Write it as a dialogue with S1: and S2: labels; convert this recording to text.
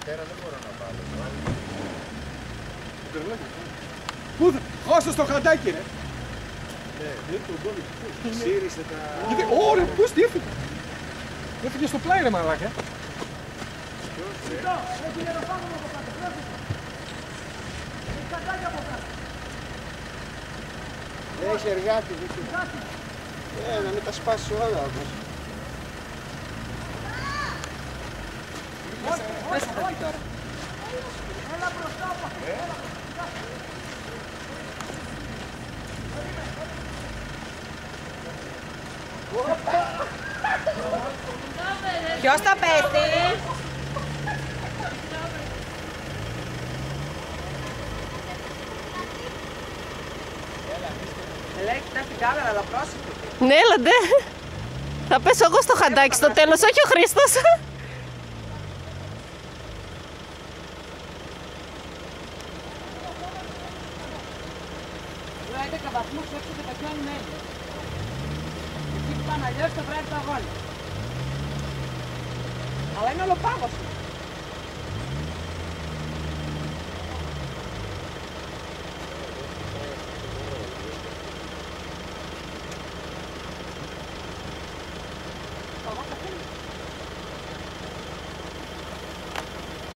S1: Πέρα δεν μπορώ να βάλω.
S2: Πού θα... Χώστε στο χαντάκι ρε.
S1: Ξύρισε τα...
S2: Γιατί, ωραία, πώς τι έφυγε. Έφυγε στο πλάι ρε μαλάκα.
S3: Έφυγε το πάνω από κάτω, έφυγε. Έχει χαντάκι από κάτω.
S1: Έχει εργάτη, να μην τα σπάσει όλα όμως.
S3: Μέσα θα πει τώρα. Έλα μπροστά από αυτό.
S4: Ποιος τα πέφτει? Λέει, κοιτά την κάμερα, αλλά πρόσεχε.
S5: Ναι, έλατε. Θα πέσω εγώ στο χαντάκι στο τέλος, όχι ο Χρήστος.
S4: Λέω 11 βαθμούς έξω και τα πιάνουν έτσι. Εκεί που πάνε αλλιώς το βράδυ το αγώνα. Αλλά είναι ολοπάγος.